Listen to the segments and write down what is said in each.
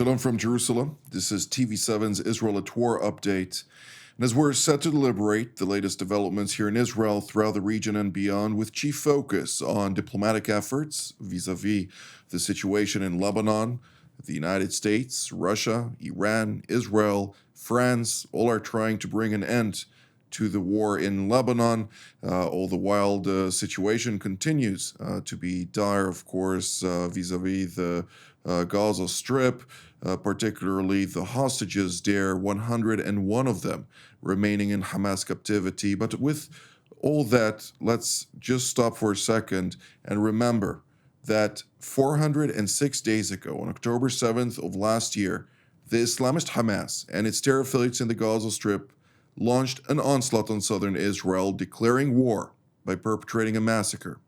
Shalom from Jerusalem. This is TV7's Israel at War update. And as we're set to deliberate the latest developments here in Israel, throughout the region and beyond, with chief focus on diplomatic efforts vis-a-vis the situation in Lebanon, the United States, Russia, Iran, Israel, France, all are trying to bring an end to the war in Lebanon. All the while, the situation continues to be dire, of course, vis-a-vis the Gaza Strip, particularly the hostages there, 101 of them remaining in Hamas captivity. But with all that, let's just stop for a second and remember that 406 days ago, on October 7th of last year, the Islamist Hamas and its terror affiliates in the Gaza Strip launched an onslaught on southern Israel, declaring war by perpetrating a massacre,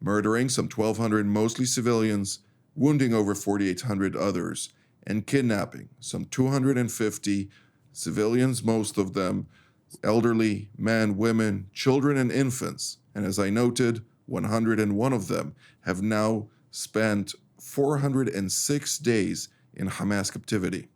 murdering some 1,200 mostly civilians, wounding over 4,800 others, and kidnapping some 250 civilians, most of them elderly, men, women, children, and infants. And as I noted, 101 of them have now spent 406 days in Hamas captivity.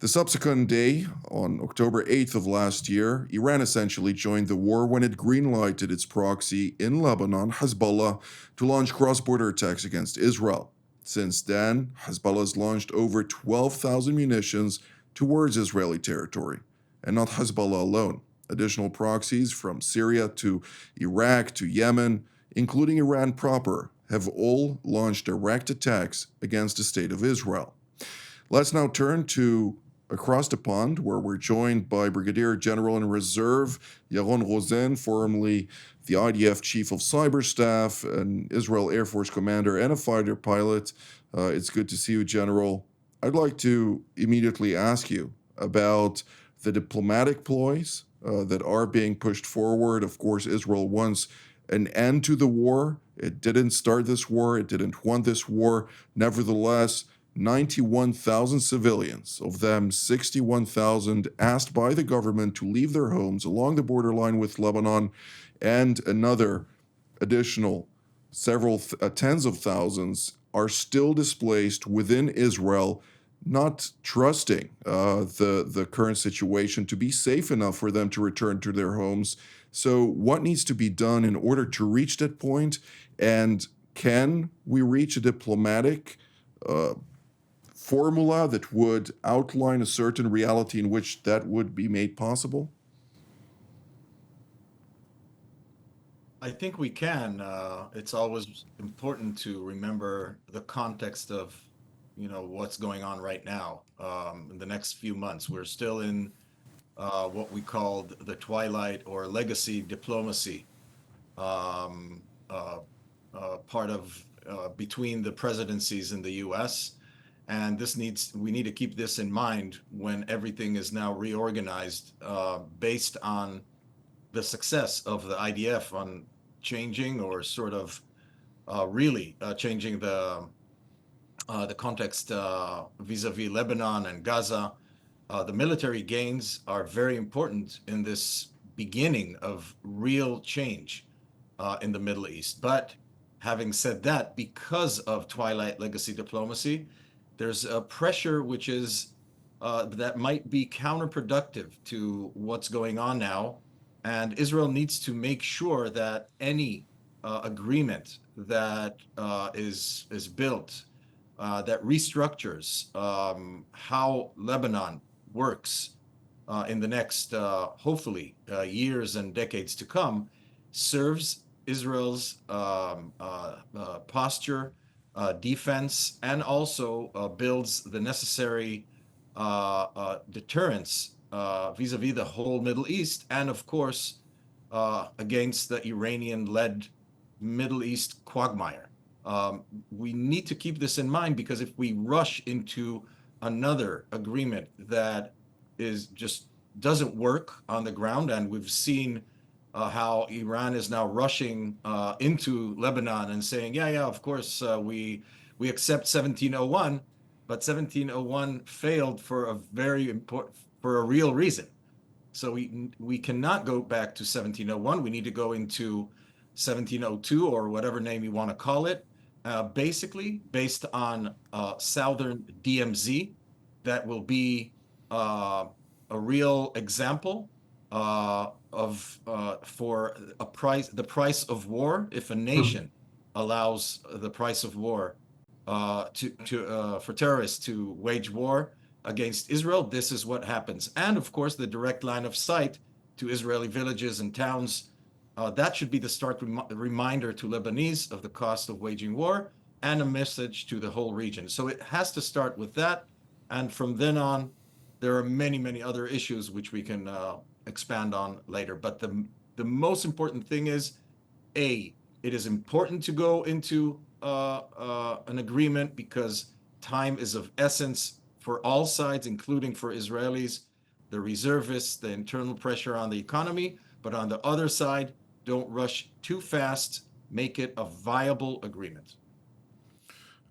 The subsequent day, on October 8th of last year, Iran essentially joined the war when it greenlighted its proxy in Lebanon, Hezbollah, to launch cross-border attacks against Israel. Since then, Hezbollah has launched over 12,000 munitions towards Israeli territory. And not Hezbollah alone. Additional proxies from Syria to Iraq to Yemen, including Iran proper, have all launched direct attacks against the state of Israel. Let's now turn to across the pond, where we're joined by Brigadier General in Reserve Yaron Rosen, formerly the IDF Chief of Cyber Staff, an Israel Air Force commander, and a fighter pilot. It's good to see you, General. I'd like to immediately ask you about the diplomatic ploys that are being pushed forward. Of course, Israel wants an end to the war. It didn't start this war. It didn't want this war. Nevertheless, 91,000 civilians, of them 61,000 asked by the government to leave their homes along the borderline with Lebanon, and another additional several tens of thousands are still displaced within Israel, not trusting the current situation to be safe enough for them to return to their homes. So what needs to be done in order to reach that point? And can we reach a diplomatic formula that would outline a certain reality in which that would be made possible? I think we can. It's always important to remember the context of, what's going on right now. In the next few months, we're still in what we called the twilight or legacy diplomacy, part of between the presidencies in the U.S. And we need to keep this in mind when everything is now reorganized based on the success of the IDF on changing or sort of really changing the context vis-a-vis Lebanon and Gaza. The military gains are very important in this beginning of real change in the Middle East. But having said that, because of twilight legacy diplomacy, there's a pressure which is that might be counterproductive to what's going on now. And Israel needs to make sure that any agreement that is built, that restructures how Lebanon works in the next, hopefully, years and decades to come, serves Israel's posture, defense, and also builds the necessary deterrence vis-a-vis the whole Middle East, and of course against the Iranian-led Middle East quagmire. We need to keep this in mind, because if we rush into another agreement that doesn't work on the ground, and we've seen how Iran is now rushing into Lebanon and saying, yeah, of course, we accept 1701, but 1701 failed for a real reason. So we cannot go back to 1701. We need to go into 1702, or whatever name you want to call it, basically based on Southern DMZ, that will be a real example of for the price of war. If a nation allows the price of war for terrorists to wage war against Israel, this is what happens. And of course, the direct line of sight to Israeli villages and towns. That should be the stark reminder to Lebanese of the cost of waging war and a message to the whole region. So it has to start with that. And from then on, there are many, many other issues which we can expand on later. But the most important thing is, it is important to go into an agreement because time is of essence for all sides, including for Israelis, the reservists, the internal pressure on the economy. But on the other side, don't rush too fast. Make it a viable agreement.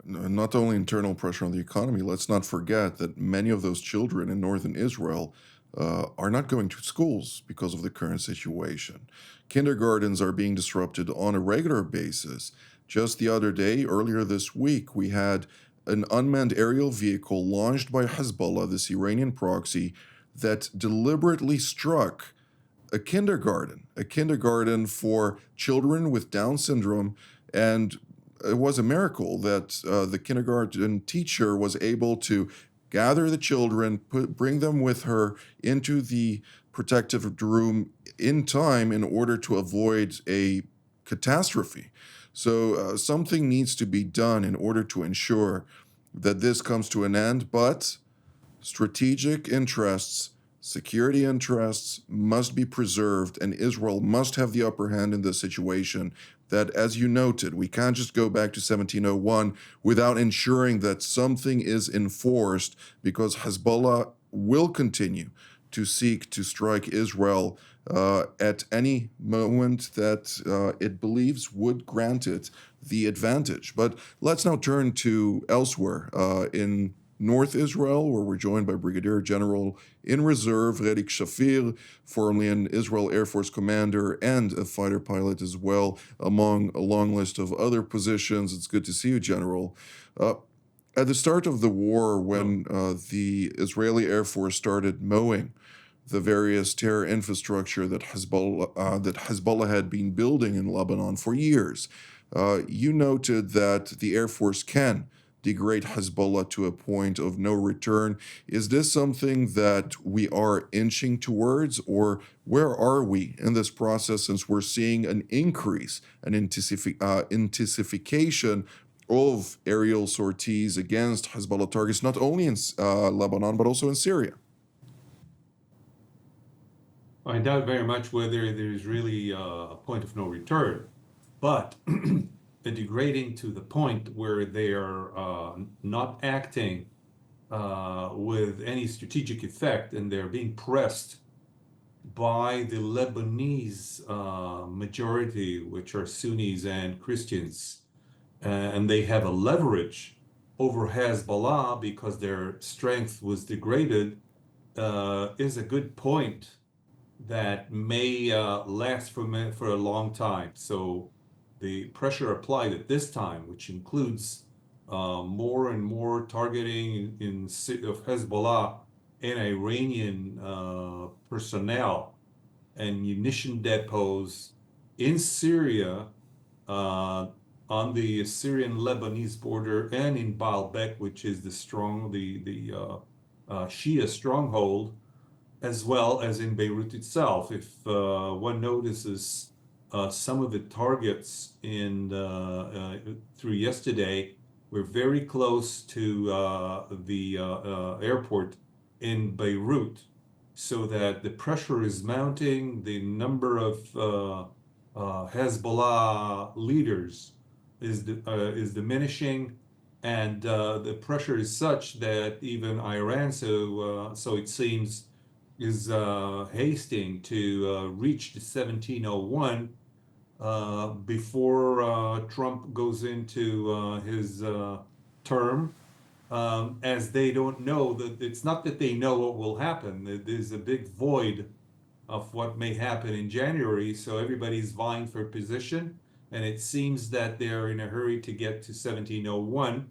Not only internal pressure on the economy, let's not forget that many of those children in northern Israel are not going to schools because of the current situation. Kindergartens are being disrupted on a regular basis. Just the other day, earlier this week, we had an unmanned aerial vehicle launched by Hezbollah, this Iranian proxy, that deliberately struck a kindergarten for children with Down syndrome. And it was a miracle that the kindergarten teacher was able to gather the children, bring them with her into the protective room in time in order to avoid a catastrophe. So something needs to be done in order to ensure that this comes to an end, but strategic interests, security interests must be preserved, and Israel must have the upper hand in this situation. That, as you noted, we can't just go back to 1701 without ensuring that something is enforced, because Hezbollah will continue to seek to strike Israel at any moment that it believes would grant it the advantage. But let's now turn to elsewhere in North Israel, where we're joined by Brigadier General in Reserve Redik Shafir, formerly an Israel Air Force commander and a fighter pilot as well, among a long list of other positions. It's good to see you, General. At the start of the war, when the Israeli Air Force started mowing the various terror infrastructure that Hezbollah had been building in Lebanon for years, you noted that the Air Force can degrade Hezbollah to a point of no return. Is this something that we are inching towards, or where are we in this process, since we're seeing an increase, an intensification of aerial sorties against Hezbollah targets, not only in Lebanon, but also in Syria? I doubt very much whether there's really a point of no return, but the degrading to the point where they are not acting with any strategic effect, and they're being pressed by the Lebanese majority, which are Sunnis and Christians, and they have a leverage over Hezbollah because their strength was degraded, is a good point that may last for a long time. So the pressure applied at this time, which includes more and more targeting of Hezbollah and Iranian personnel and munition depots in Syria, on the Syrian-Lebanese border, and in Baalbek, which is the Shia stronghold, as well as in Beirut itself. If one notices some of the targets through yesterday, we're very close to the airport in Beirut, so that the pressure is mounting. The number of Hezbollah leaders is diminishing, and the pressure is such that even Iran, so it seems, is hasting to reach the 1701 before Trump goes into his term, as they don't know that it's not that they know what will happen. There's a big void of what may happen in January, so everybody's vying for position, and it seems that they're in a hurry to get to 1701.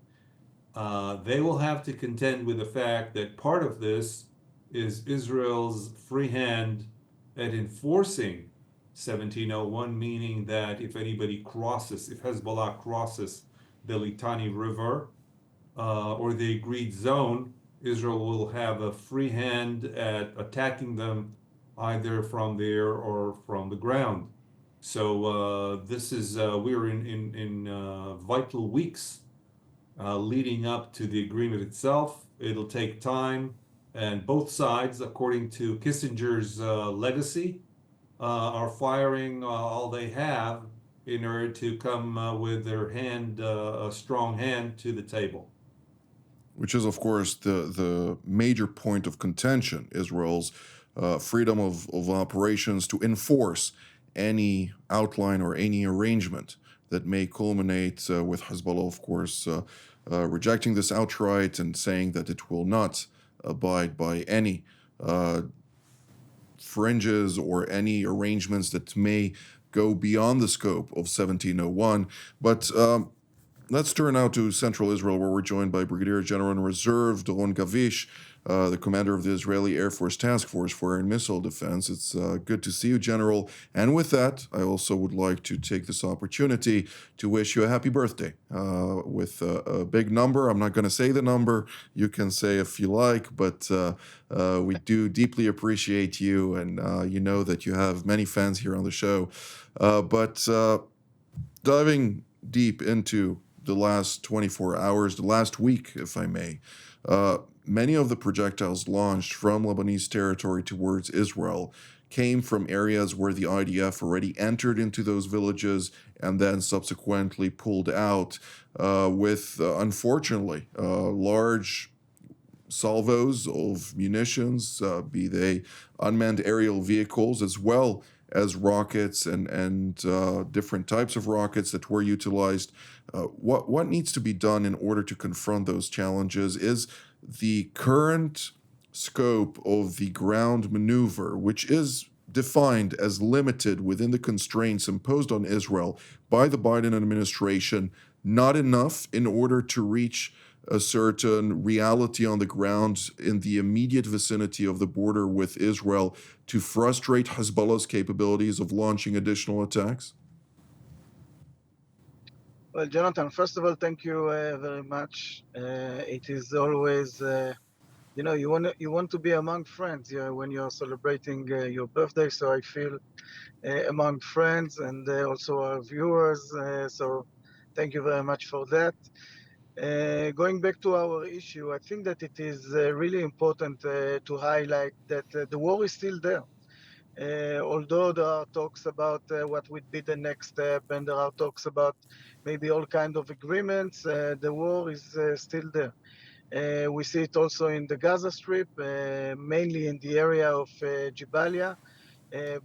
They will have to contend with the fact that part of this is Israel's free hand at enforcing 1701, meaning that if if Hezbollah crosses the Litani River or the agreed zone, Israel will have a free hand at attacking them either from the air or from the ground. So this is we're in vital weeks leading up to the agreement itself. It'll take time, and both sides, according to Kissinger's legacy, are firing all they have in order to come with their hand, a strong hand, to the table. Which is, of course, the major point of contention, Israel's freedom of operations to enforce any outline or any arrangement that may culminate with Hezbollah, of course, rejecting this outright and saying that it will not abide by any fringes or any arrangements that may go beyond the scope of 1701. But let's turn now to Central Israel, where we're joined by Brigadier General in Reserve Doron Gavish, the commander of the Israeli Air Force Task Force for Air and Missile Defense. It's good to see you, General. And with that, I also would like to take this opportunity to wish you a happy birthday with a big number. I'm not going to say the number. You can say if you like, but we do deeply appreciate you, and you know that you have many fans here on the show. But diving deep into the last 24 hours, the last week, if I may, many of the projectiles launched from Lebanese territory towards Israel came from areas where the IDF already entered into those villages and then subsequently pulled out with, unfortunately, large salvos of munitions, be they unmanned aerial vehicles, as well as rockets and different types of rockets that were utilized. What needs to be done in order to confront those challenges? Is the current scope of the ground maneuver, which is defined as limited within the constraints imposed on Israel by the Biden administration, not enough in order to reach a certain reality on the ground in the immediate vicinity of the border with Israel to frustrate Hezbollah's capabilities of launching additional attacks? Well, Jonathan, first of all, thank you very much. It is always, you want to be among friends when you're celebrating your birthday. So I feel among friends and also our viewers. So thank you very much for that. Going back to our issue, I think that it is really important to highlight that the war is still there. Although there are talks about what would be the next step, and there are talks about maybe all kind of agreements, the war is still there. We see it also in the Gaza Strip, mainly in the area of Jabalia,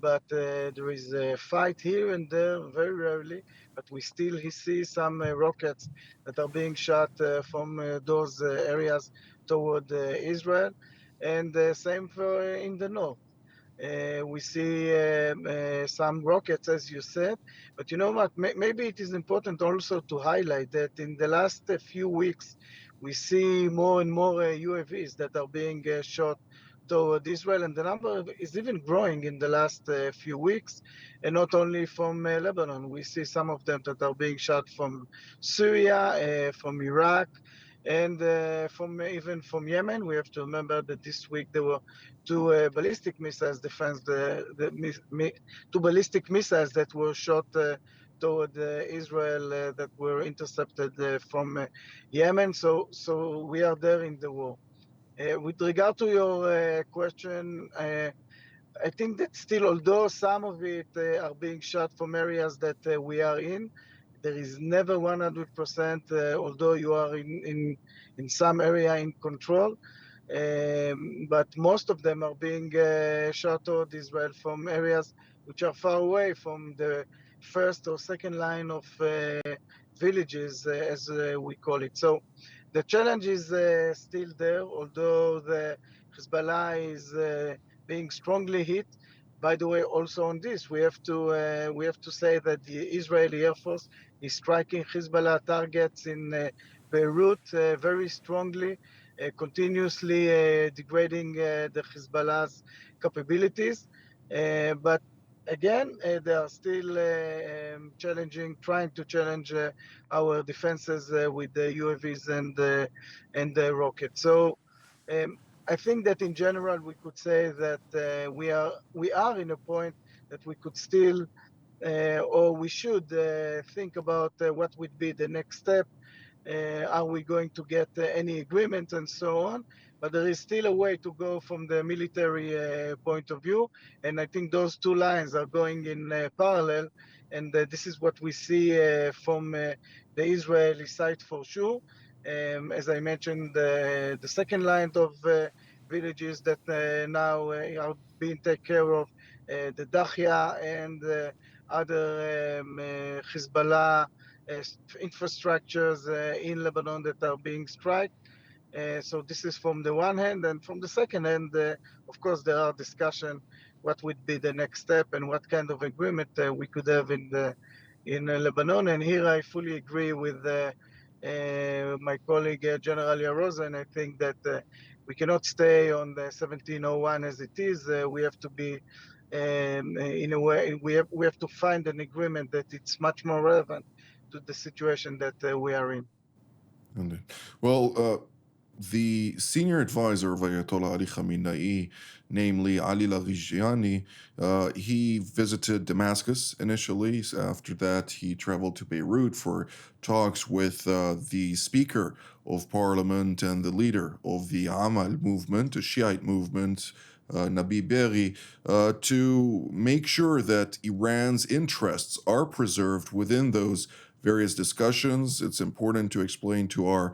but there is a fight here and there, very rarely, but we still see some rockets that are being shot from those areas toward Israel, and same for in the north. We see some rockets, as you said, but you know what? Maybe it is important also to highlight that in the last few weeks, we see more and more UAVs that are being shot toward Israel, and the number is even growing in the last few weeks, and not only from Lebanon. We see some of them that are being shot from Syria, from Iraq, and even from Yemen. We have to remember that this week there were two ballistic missiles two ballistic missiles that were shot toward Israel that were intercepted from Yemen. So we are there in the war. With regard to your question, I think that still, although some of it are being shot from areas that we are in, there is never 100%, although you are in some area in control. But most of them are being shot toward Israel from areas which are far away from the first or second line of villages, as we call it. So the challenge is still there, although the Hezbollah is being strongly hit. By the way, also on this, we have to say that the Israeli Air Force is striking Hezbollah targets in Beirut very strongly, continuously degrading the Hezbollah's capabilities. But again, they are still trying to challenge our defenses with the UAVs and the rockets. So I think that in general we could say that we are in a point that we could still or we should think about what would be the next step. Are we going to get any agreement and so on? But there is still a way to go from the military point of view. And I think those two lines are going in parallel. And this is what we see from the Israeli side for sure. As I mentioned, the second line of villages that now are being taken care of, the Dahya and other Hezbollah infrastructures in Lebanon that are being struck. So this is from the one hand, and from the second hand, of course, there are discussion what would be the next step and what kind of agreement we could have in Lebanon. And here I fully agree with my colleague General Yarozen. I think that we cannot stay on the 1701 as it is. We have to be in a way we have to find an agreement that it's much more relevant to the situation that we are in. Indeed. Well, the senior advisor of Ayatollah Ali Khamenei, namely Ali Larijani, he visited Damascus initially. After that, he traveled to Beirut for talks with the Speaker of Parliament and the leader of the Amal movement, a Shiite movement, Nabi Berri, to make sure that Iran's interests are preserved within those various discussions. It's important to explain to our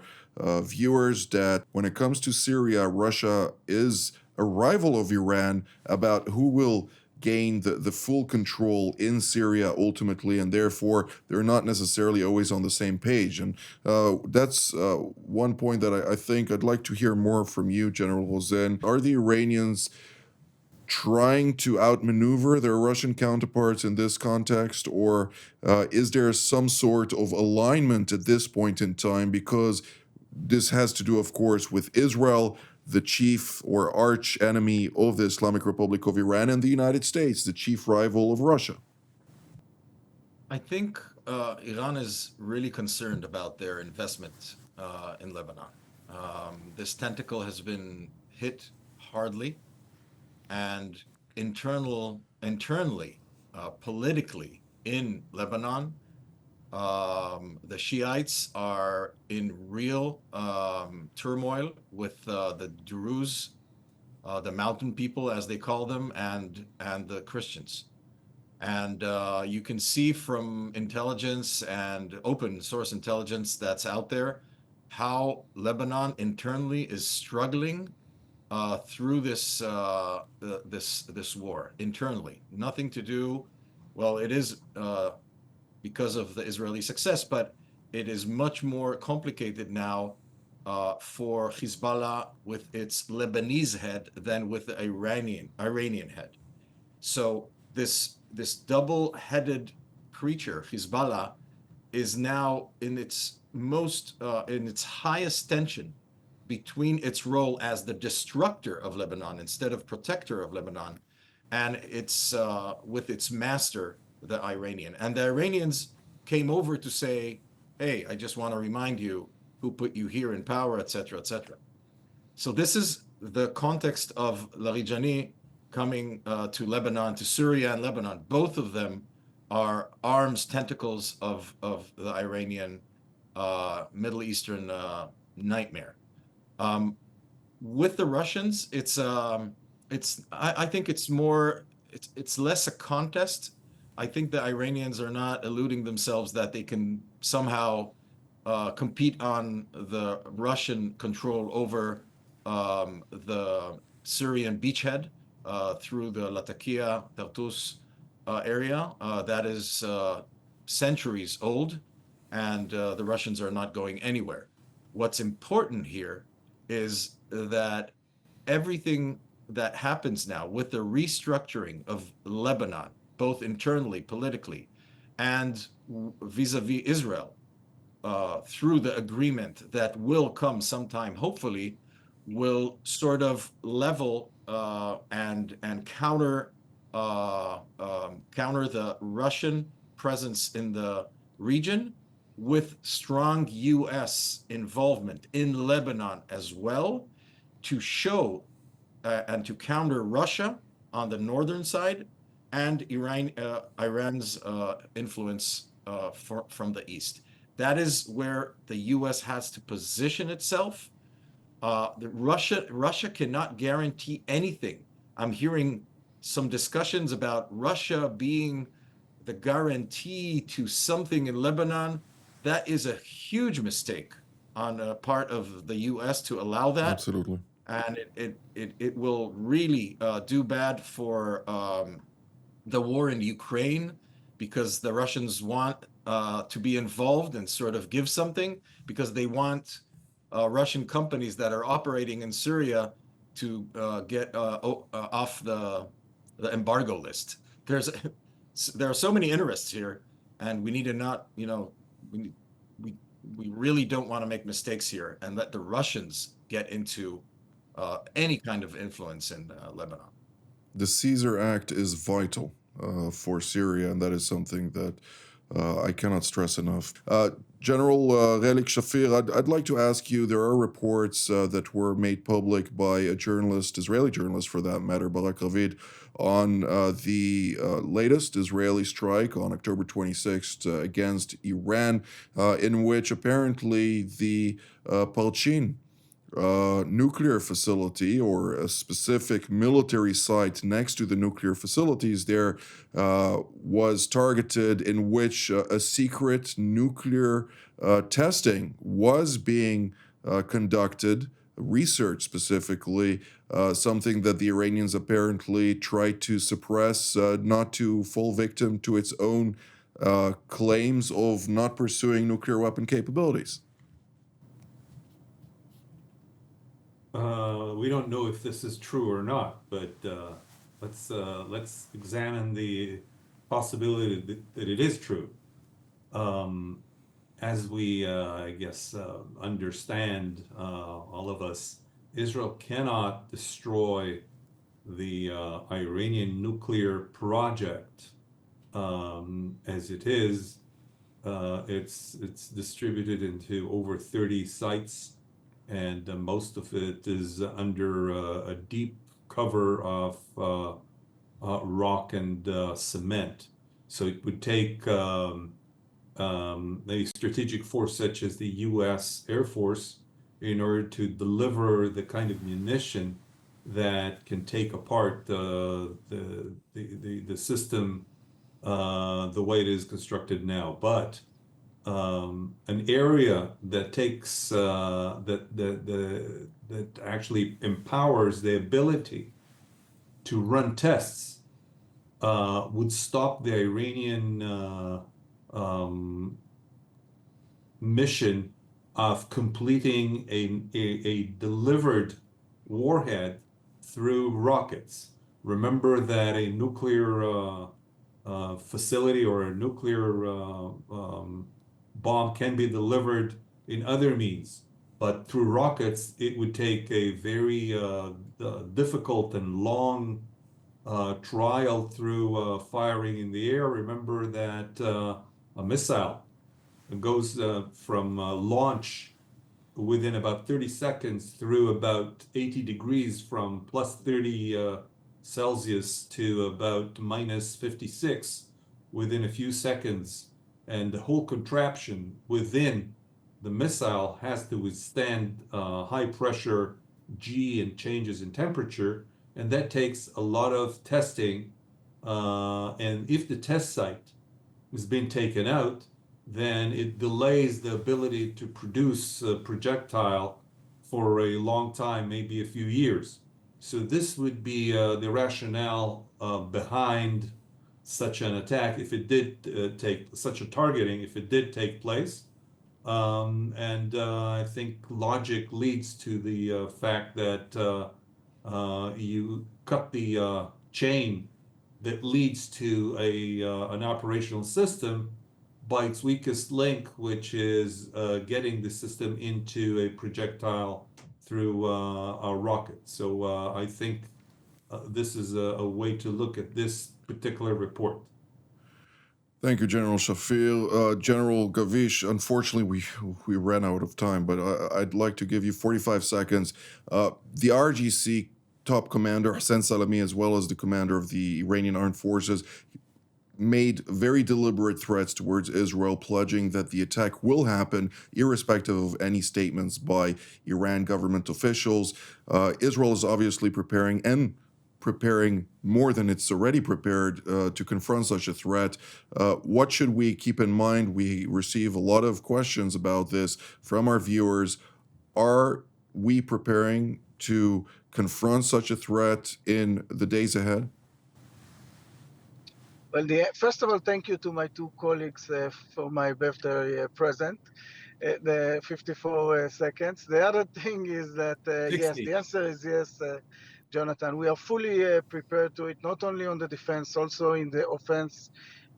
viewers that when it comes to Syria, Russia is a rival of Iran about who will gain the full control in Syria ultimately, and therefore they're not necessarily always on the same page. And that's one point that I think I'd like to hear more from you, General Rosen. Are the Iranians trying to outmaneuver their Russian counterparts in this context, or is there some sort of alignment at this point in time? Because this has to do, of course, with Israel, the chief or arch enemy of the Islamic Republic of Iran, and the United States, the chief rival of Russia. I think Iran is really concerned about their investment in Lebanon. This tentacle has been hit hardly, and internally, politically in Lebanon, the Shiites are in real turmoil with the Druze, the mountain people, as they call them, and the Christians. And you can see from intelligence and open source intelligence that's out there how Lebanon internally is struggling through this war internally. Nothing to do, well, it is because of the Israeli success, but it is much more complicated now for Hezbollah with its Lebanese head than with the Iranian head. So this double-headed creature, Hezbollah, is now in its highest tension between its role as the destructor of Lebanon instead of protector of Lebanon, and its with its master, the Iranian. And the Iranians came over to say, hey, I just want to remind you who put you here in power, etc., etc. So this is the context of Larijani coming to Lebanon, to Syria and Lebanon. Both of them are arms, tentacles of the Iranian Middle Eastern nightmare. With the Russians, I think it's less a contest. I think the Iranians are not eluding themselves that they can somehow compete on the Russian control over the Syrian beachhead through the Latakia, Tartus area that is centuries old, and the Russians are not going anywhere. What's important here is that everything that happens now with the restructuring of Lebanon, both internally, politically, and vis-a-vis Israel, through the agreement that will come sometime, hopefully, will sort of level and counter the Russian presence in the region with strong U.S. involvement in Lebanon as well, to show and to counter Russia on the northern side and Iran's influence from the east. That is where the U.S. has to position itself. Russia cannot guarantee anything. I'm hearing some discussions about Russia being the guarantee to something in Lebanon. That is a huge mistake on a part of the U.S. to allow that. Absolutely. And it will really do bad for the war in Ukraine, because the Russians want to be involved and sort of give something, because they want Russian companies that are operating in Syria to get off the embargo list. There are so many interests here, and we need to not, we really don't want to make mistakes here and let the Russians get into any kind of influence in Lebanon. The Caesar Act is vital for Syria, and that is something that I cannot stress enough. General Relik Shafir, I'd like to ask you, there are reports that were made public by a journalist, Israeli journalist for that matter, Barak Ravid, on the latest Israeli strike on October 26th against Iran, in which apparently the Palchin nuclear facility, or a specific military site next to the nuclear facilities there, was targeted, in which a secret nuclear testing was being conducted, research specifically, something that the Iranians apparently tried to suppress, not to fall victim to its own claims of not pursuing nuclear weapon capabilities. We don't know if this is true or not, but let's examine the possibility that it is true. As we, I guess, understand, all of us, Israel cannot destroy the Iranian nuclear project as it is. It's distributed into over 30 sites, and most of it is under a deep cover of rock and cement. So it would take a strategic force such as the U.S. Air Force in order to deliver the kind of munition that can take apart the system the way it is constructed now. But an area that takes that actually empowers the ability to run tests would stop the Iranian mission of completing a delivered warhead through rockets. Remember that a nuclear facility or a nuclear bomb can be delivered in other means, but through rockets, it would take a very difficult and long trial through firing in the air. Remember that a missile goes from launch within about 30 seconds through about 80 degrees, from plus 30 Celsius to about minus 56 within a few seconds. And the whole contraption within the missile has to withstand high pressure G and changes in temperature, and that takes a lot of testing. And if the test site has been taken out, then it delays the ability to produce a projectile for a long time, maybe a few years. So this would be the rationale behind such an attack if it did take such a targeting, if it did take place. And I think logic leads to the fact that you cut the chain that leads to an operational system by its weakest link, which is getting the system into a projectile through a rocket. So I think this is a way to look at this particular report. Thank you, General Shafir. General Gavish, unfortunately, we ran out of time, but I'd like to give you 45 seconds. The RGC top commander, Hassan Salami, as well as the commander of the Iranian armed forces, made very deliberate threats towards Israel, pledging that the attack will happen irrespective of any statements by Iran government officials. Israel is obviously preparing more than it's already prepared to confront such a threat. What should we keep in mind? We receive a lot of questions about this from our viewers. Are we preparing to confront such a threat in the days ahead? Well, first of all, thank you to my two colleagues for my birthday present, the 54 seconds. The other thing is that, yes, the answer is yes, Jonathan. We are fully prepared to it, not only on the defense, also in the offense.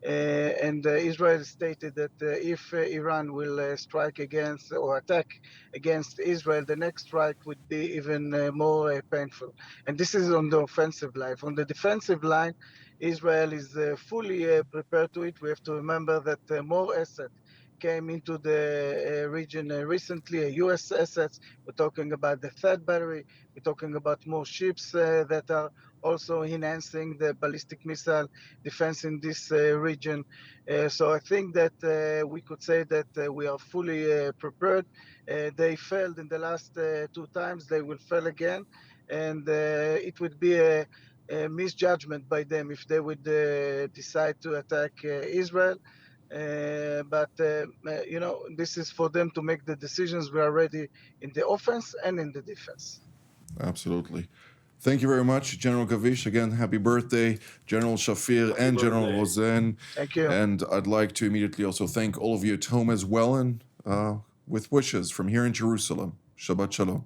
And Israel stated that if Iran will strike against or attack against Israel, the next strike would be even more painful. And this is on the offensive line. On the defensive line, Israel is fully prepared to it. We have to remember that more assets came into the region recently, US assets. We're talking about the THAAD battery. We're talking about more ships that are also enhancing the ballistic missile defense in this region. So I think that we could say that we are fully prepared. They failed in the last 2 times. They will fail again. And it would be a misjudgment by them if they would decide to attack Israel. But this is for them to make the decisions. We are ready in the offense and in the defense. Absolutely. Thank you very much, General Gavish. Again, happy birthday, General Shafir and General Rosen. Thank you. And I'd like to immediately also thank all of you at home as well, and with wishes from here in Jerusalem. Shabbat Shalom.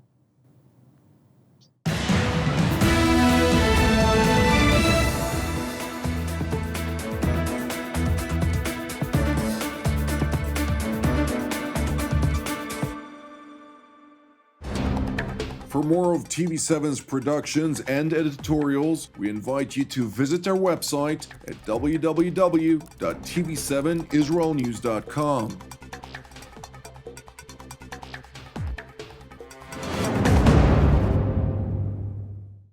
For more of TV7's productions and editorials, we invite you to visit our website at www.tv7israelnews.com.